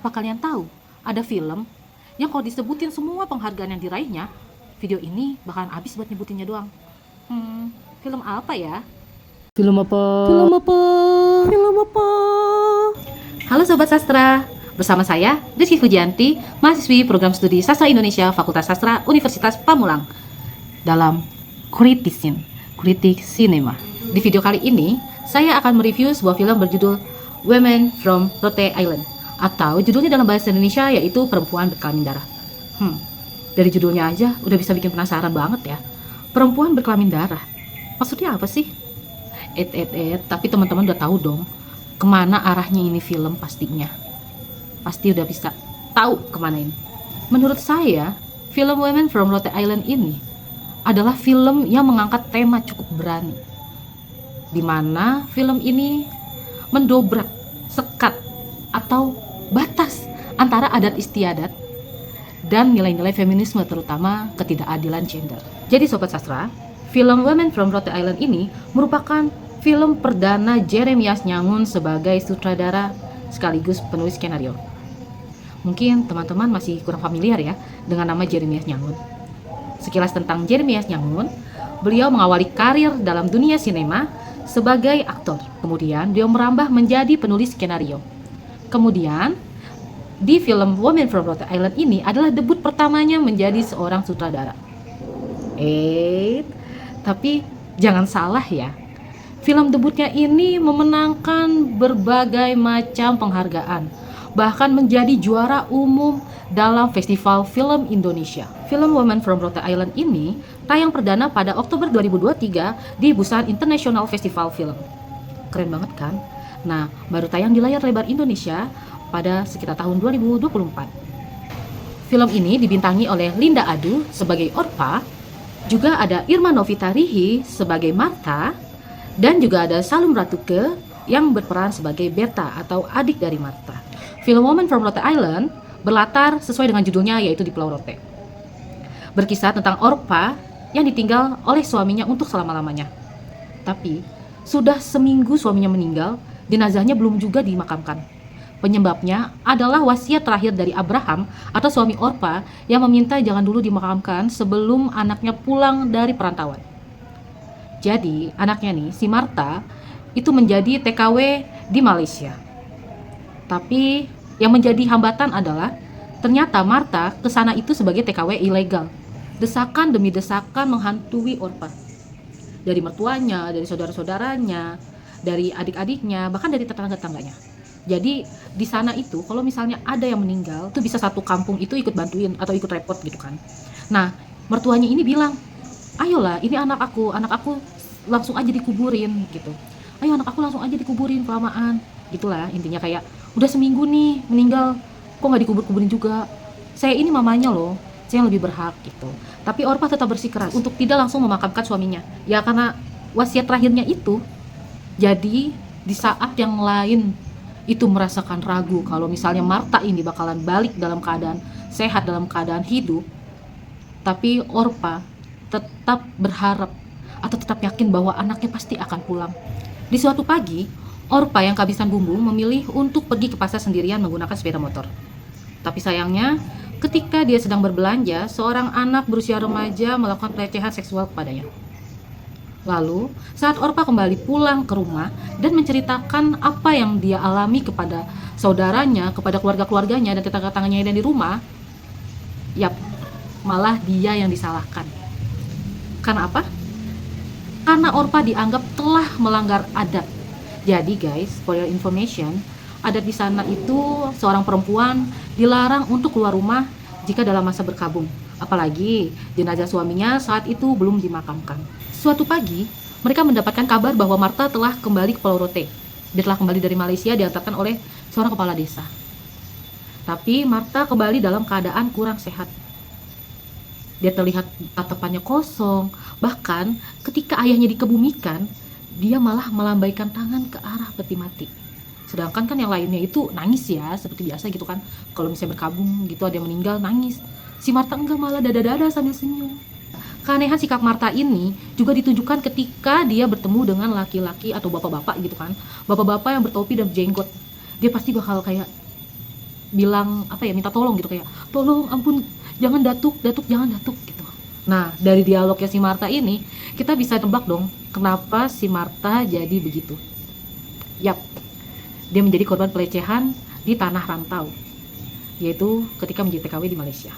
Apa kalian tahu ada film yang kalau disebutin semua penghargaan yang diraihnya, video ini bakalan habis buat nyebutinnya doang. Film apa ya? Film apa? Film apa? Film apa? Halo Sobat Sastra, bersama saya Rizky Fujianti, mahasiswi program studi Sastra Indonesia Fakultas Sastra Universitas Pamulang dalam Kritik Cinema. Di video kali ini, saya akan mereview sebuah film berjudul Women from Rote Island, atau judulnya dalam bahasa Indonesia yaitu Perempuan Berkelamin Darah. Dari judulnya aja udah bisa bikin penasaran banget ya. Perempuan berkelamin darah, maksudnya apa sih? Tapi teman-teman udah tahu dong kemana arahnya ini film pastinya. Pasti udah bisa tahu kemana ini. Menurut saya, film Women from Rote Island ini adalah film yang mengangkat tema cukup berani, di mana film ini mendobrak sekat atau batas antara adat istiadat dan nilai-nilai feminisme, terutama ketidakadilan gender. Jadi Sobat Sastra, film Women from Rote Island ini merupakan film perdana Jeremias Nyangun sebagai sutradara sekaligus penulis skenario. Mungkin teman-teman masih kurang familiar ya dengan nama Jeremias Nyangun. Sekilas tentang Jeremias Nyangun, beliau mengawali karir dalam dunia sinema sebagai aktor. Kemudian beliau merambah menjadi penulis skenario. Kemudian di film Women from Rote Island ini adalah debut pertamanya menjadi seorang sutradara. Tapi jangan salah ya. Film debutnya ini memenangkan berbagai macam penghargaan, bahkan menjadi juara umum dalam Festival Film Indonesia. Film Women from Rote Island ini tayang perdana pada Oktober 2023 di Busan International Festival Film. Keren banget kan? Nah, baru tayang di layar lebar Indonesia pada sekitar tahun 2024. Film ini dibintangi oleh Linda Adu sebagai Orpa, juga ada Irma Novitarihi sebagai Martha, dan juga ada Salum Ratuke yang berperan sebagai Berta atau adik dari Martha. Film Women from Rote Island berlatar sesuai dengan judulnya, yaitu di Pulau Rote. Berkisah tentang Orpa yang ditinggal oleh suaminya untuk selama-lamanya. Tapi sudah seminggu suaminya meninggal, jenazahnya belum juga dimakamkan. Penyebabnya adalah wasiat terakhir dari Abraham atau suami Orpa yang meminta jangan dulu dimakamkan sebelum anaknya pulang dari perantauan. Jadi anaknya nih, si Martha, itu menjadi TKW di Malaysia. Tapi yang menjadi hambatan adalah ternyata Martha kesana itu sebagai TKW ilegal. Desakan demi desakan menghantui Orpa. Dari mertuanya, dari saudara-saudaranya, dari adik-adiknya, bahkan dari tetangga-tetangganya. Jadi di sana itu kalau misalnya ada yang meninggal, itu bisa satu kampung itu ikut bantuin atau ikut repot gitu kan. Nah, mertuanya ini bilang, ayolah, ini anak aku langsung aja dikuburin gitu. Ayo anak aku langsung aja dikuburin, kelamaan. Gitulah intinya, kayak udah seminggu nih meninggal, kok nggak dikubur-kuburin juga. Saya ini mamanya loh, saya yang lebih berhak gitu. Tapi Orpa tetap bersikeras untuk tidak langsung memakamkan suaminya. Ya karena wasiat terakhirnya itu. Jadi di saat yang lain itu merasakan ragu kalau misalnya Martha ini bakalan balik dalam keadaan sehat, dalam keadaan hidup, tapi Orpa tetap berharap atau tetap yakin bahwa anaknya pasti akan pulang. Di suatu pagi, Orpa yang kehabisan bumbu memilih untuk pergi ke pasar sendirian menggunakan sepeda motor. Tapi sayangnya, ketika dia sedang berbelanja, seorang anak berusia remaja melakukan pelecehan seksual kepadanya. Lalu, saat Orpa kembali pulang ke rumah dan menceritakan apa yang dia alami kepada saudaranya, kepada keluarga-keluarganya dan tetangga-tetangganya yang ada di rumah, malah dia yang disalahkan. Karena apa? Karena Orpa dianggap telah melanggar adat. Jadi guys, for your information, adat di sana itu seorang perempuan dilarang untuk keluar rumah jika dalam masa berkabung. Apalagi jenazah suaminya saat itu belum dimakamkan. Suatu pagi, mereka mendapatkan kabar bahwa Martha telah kembali ke Pulau Rote. Dia telah kembali dari Malaysia, diantarkan oleh seorang kepala desa. Tapi Martha kembali dalam keadaan kurang sehat. Dia terlihat tatapannya kosong. Bahkan ketika ayahnya dikebumikan, dia malah melambaikan tangan ke arah peti mati. Sedangkan kan yang lainnya itu nangis ya, seperti biasa gitu kan. Kalau misalnya berkabung gitu ada yang meninggal, nangis. Si Martha enggak, malah dada-dada sambil senyum. Keanehan sikap Martha ini juga ditunjukkan ketika dia bertemu dengan laki-laki atau bapak-bapak gitu kan. Bapak-bapak yang bertopi dan jenggot. Dia pasti bakal kayak, bilang apa ya, minta tolong gitu, kayak tolong ampun, jangan datuk jangan datuk gitu. Nah, dari dialognya si Martha ini kita bisa tebak dong kenapa si Martha jadi begitu. Yap, dia menjadi korban pelecehan di tanah rantau, yaitu ketika menjadi TKW di Malaysia.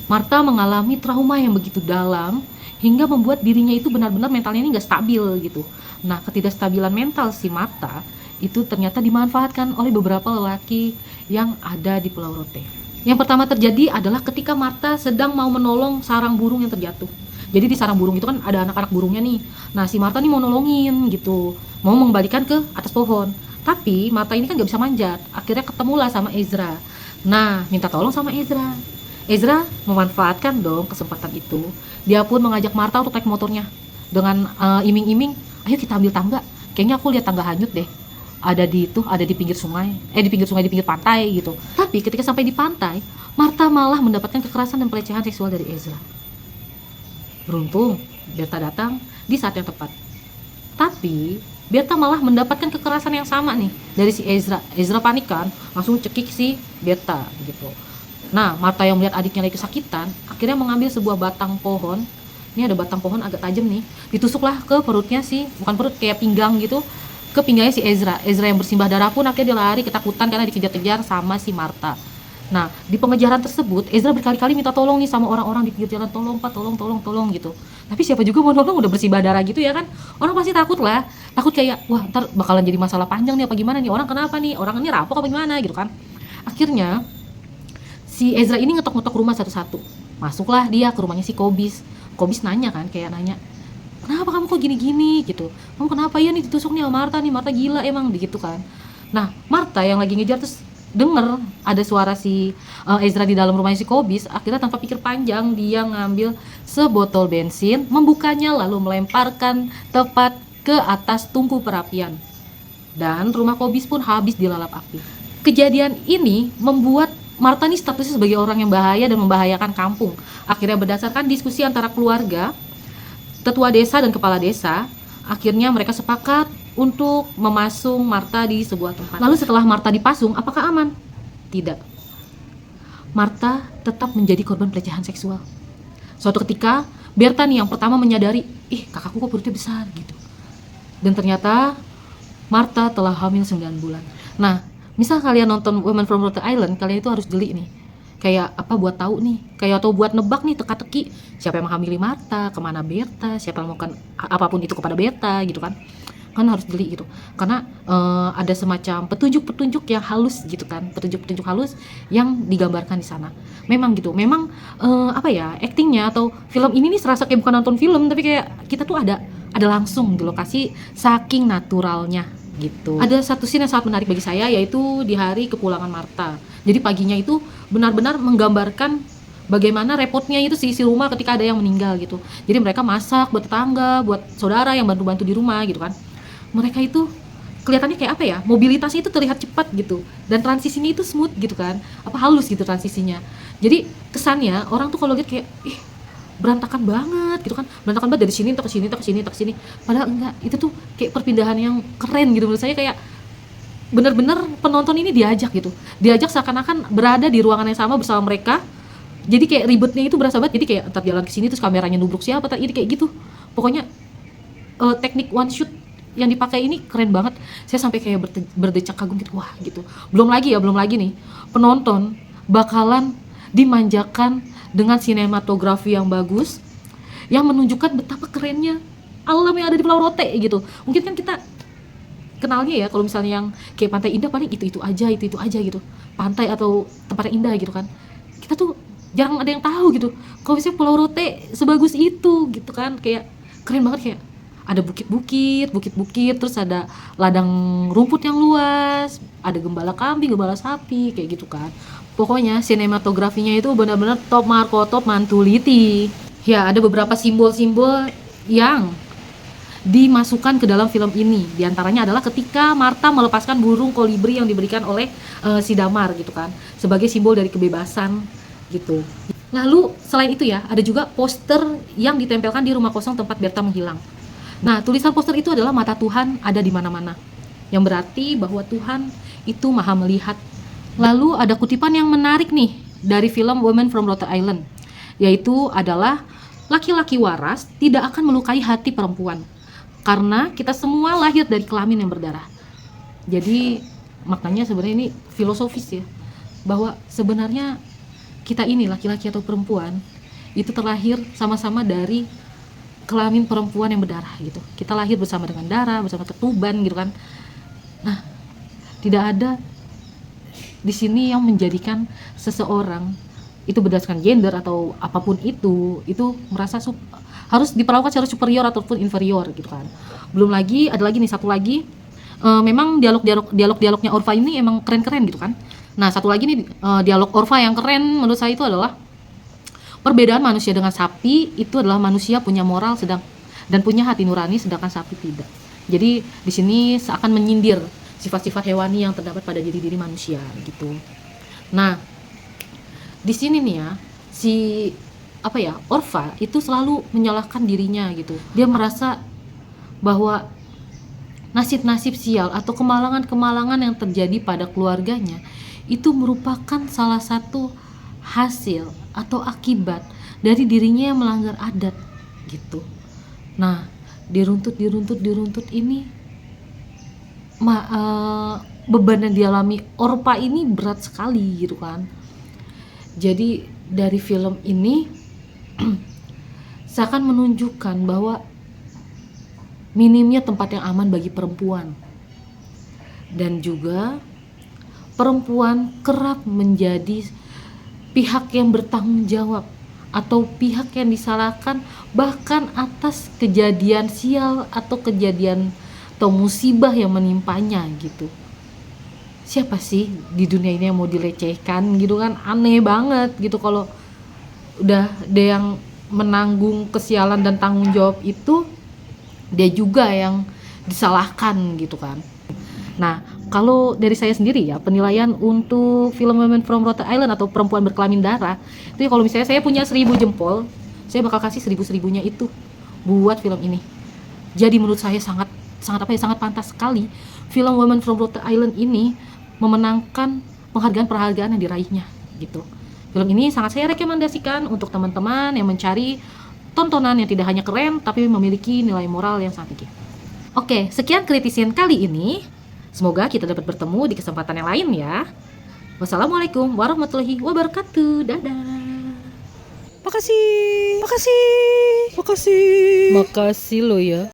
Martha mengalami trauma yang begitu dalam hingga membuat dirinya itu benar-benar mentalnya ini nggak stabil gitu. Nah, ketidakstabilan mental si Martha itu ternyata dimanfaatkan oleh beberapa lelaki yang ada di Pulau Rote. Yang pertama terjadi adalah ketika Martha sedang mau menolong sarang burung yang terjatuh. Jadi di sarang burung itu kan ada anak-anak burungnya nih. Nah, si Martha nih mau nolongin gitu, mau mengembalikan ke atas pohon. Tapi Martha ini kan nggak bisa manjat. Akhirnya ketemulah sama Ezra. Nah, minta tolong sama Ezra. Ezra memanfaatkan dong kesempatan itu. Dia pun mengajak Martha untuk naik motornya dengan iming-iming, ayo kita ambil tangga. Kayaknya aku lihat tangga hanyut deh. Ada di pinggir sungai, di pinggir pantai gitu. Tapi ketika sampai di pantai, Martha malah mendapatkan kekerasan dan pelecehan seksual dari Ezra. Beruntung, Berta datang di saat yang tepat. Tapi Berta malah mendapatkan kekerasan yang sama nih dari si Ezra. Ezra panik kan, langsung cekik si Berta gitu. Nah, Martha yang melihat adiknya lagi kesakitan, akhirnya mengambil sebuah batang pohon. Ini ada batang pohon agak tajam nih. Ditusuklah ke perutnya bukan perut, kayak pinggang gitu, ke pinggangnya si Ezra. Ezra yang bersimbah darah pun akhirnya dia lari ketakutan karena dikejar-kejar sama si Martha. Nah, di pengejaran tersebut, Ezra berkali-kali minta tolong nih sama orang-orang di pinggir jalan, tolong Pak, tolong gitu. Tapi siapa juga mau nolong, udah bersimbah darah gitu ya kan? Orang pasti takut lah. Takut kayak, wah ntar bakalan jadi masalah panjang nih apa gimana nih, orang kenapa nih, orang ini rampok apa gimana gitu kan. Akhirnya si Ezra ini ngetok-ngetok rumah satu-satu. Masuklah dia ke rumahnya si Kobis. Kobis nanya kan, kayak nanya, kenapa kamu kok gini-gini gitu, kamu kenapa ya nih ditusuk nih sama Martha nih, Martha gila emang begitu kan. Nah, Martha yang lagi ngejar terus denger ada suara si Ezra di dalam rumahnya si Kobis. Akhirnya tanpa pikir panjang dia ngambil sebotol bensin, membukanya lalu melemparkan tepat ke atas tungku perapian. Dan rumah Kobis pun habis dilalap api. Kejadian ini membuat Martha nih statusnya sebagai orang yang bahaya dan membahayakan kampung. Akhirnya berdasarkan diskusi antara keluarga, tetua desa dan kepala desa, akhirnya mereka sepakat untuk memasung Martha di sebuah tempat. Lalu setelah Martha dipasung, apakah aman? Tidak. Martha tetap menjadi korban pelecehan seksual. Suatu ketika, Berta nih yang pertama menyadari, kakakku kok perutnya besar gitu. Dan ternyata Martha telah hamil 9 bulan. Nah, misal kalian nonton Women from Rhode Island, kalian itu harus jeli nih. Kayak apa buat tahu nih, kayak atau buat nebak nih teka-teki siapa yang menghamili Martha, kemana Berta, siapa yang melakukan apapun itu kepada Berta gitu kan. Kan harus jeli gitu. Karena ada semacam petunjuk-petunjuk yang halus gitu kan, petunjuk-petunjuk halus yang digambarkan di sana. Memang gitu. Memang actingnya atau film ini nih serasa kayak bukan nonton film, tapi kayak kita tuh ada langsung di lokasi saking naturalnya gitu. Ada satu scene yang sangat menarik bagi saya, yaitu di hari kepulangan Martha. Jadi paginya itu benar-benar menggambarkan bagaimana repotnya itu si rumah ketika ada yang meninggal gitu. Jadi mereka masak buat tetangga, buat saudara yang bantu-bantu di rumah gitu kan. Mereka itu kelihatannya kayak apa ya, mobilitasnya itu terlihat cepat gitu, dan transisinya itu smooth gitu kan, halus gitu transisinya. Jadi kesannya orang tuh kalau lihat kayak berantakan banget gitu kan, berantakan banget dari sini ke sini ke sini ke sini, padahal enggak, itu tuh kayak perpindahan yang keren gitu menurut saya. Kayak bener-bener penonton ini diajak seakan-akan berada di ruangan yang sama bersama mereka. Jadi kayak ribetnya itu berasa banget, jadi kayak entar jalan ke sini terus kameranya nubruk siapa, ini kayak gitu. Pokoknya teknik one shoot yang dipakai ini keren banget. Saya sampai kayak berdecak kagum gitu, wah gitu. Belum lagi nih penonton bakalan dimanjakan dengan sinematografi yang bagus, yang menunjukkan betapa kerennya alam yang ada di Pulau Rote gitu. Mungkin kan kita kenalnya ya kalau misalnya yang kayak Pantai Indah paling itu aja gitu, pantai atau tempat yang indah gitu kan. Kita tuh jarang ada yang tahu gitu kalau misalnya Pulau Rote sebagus itu gitu kan. Kayak keren banget, kayak ada bukit-bukit, terus ada ladang rumput yang luas, ada gembala kambing, gembala sapi kayak gitu kan. Pokoknya sinematografinya itu benar-benar top marko, top mantuliti. Ya, ada beberapa simbol-simbol yang dimasukkan ke dalam film ini. Di antaranya adalah ketika Martha melepaskan burung kolibri yang diberikan oleh si Damar gitu kan, sebagai simbol dari kebebasan gitu. Lalu selain itu ya, ada juga poster yang ditempelkan di rumah kosong tempat Berta menghilang. Nah, tulisan poster itu adalah mata Tuhan ada di mana-mana, yang berarti bahwa Tuhan itu maha melihat Lalu ada kutipan yang menarik nih dari film Women from Rhode Island, yaitu adalah laki-laki waras tidak akan melukai hati perempuan karena kita semua lahir dari kelamin yang berdarah. Jadi maknanya sebenarnya ini filosofis ya, bahwa sebenarnya kita ini laki-laki atau perempuan itu terlahir sama-sama dari kelamin perempuan yang berdarah gitu. Kita lahir bersama dengan darah, bersama ketuban gitu kan. Nah, tidak ada di sini yang menjadikan seseorang itu berdasarkan gender atau apapun itu merasa harus diperlakukan secara superior ataupun inferior gitu kan. Belum lagi ada lagi nih satu lagi, memang dialognya Orpha ini emang keren-keren gitu kan. Nah satu lagi nih dialog Orpha yang keren menurut saya itu adalah perbedaan manusia dengan sapi itu adalah manusia punya moral dan punya hati nurani sedangkan sapi tidak. Jadi di sini seakan menyindir sifat-sifat hewani yang terdapat pada diri manusia gitu. Nah, di sini nih ya, Orpha itu selalu menyalahkan dirinya gitu. Dia merasa bahwa nasib-nasib sial atau kemalangan-kemalangan yang terjadi pada keluarganya itu merupakan salah satu hasil atau akibat dari dirinya yang melanggar adat gitu. Nah, diruntut ini beban yang dialami Orpha ini berat sekali gitu kan. Jadi dari film ini seakan menunjukkan bahwa minimnya tempat yang aman bagi perempuan, dan juga perempuan kerap menjadi pihak yang bertanggung jawab atau pihak yang disalahkan bahkan atas kejadian sial atau kejadian atau musibah yang menimpanya gitu. Siapa sih di dunia ini yang mau dilecehkan gitu kan? Aneh banget gitu kalau udah ada yang menanggung kesialan dan tanggung jawab itu dia juga yang disalahkan gitu kan. Nah, kalau dari saya sendiri ya, penilaian untuk film Women from Rhode Island atau perempuan berkelamin darah itu ya, kalau misalnya saya punya 1000 jempol, saya bakal kasih 1000-1000-nya itu buat film ini. Jadi menurut saya sangat pantas sekali film Women from Rhode Island ini memenangkan penghargaan yang diraihnya gitu. Film ini sangat saya rekomendasikan untuk teman-teman yang mencari tontonan yang tidak hanya keren tapi memiliki nilai moral yang sangat tinggi. Oke, sekian kritisian kali ini. Semoga kita dapat bertemu di kesempatan yang lain ya. Wassalamualaikum warahmatullahi wabarakatuh. Dadah. Makasih lo ya.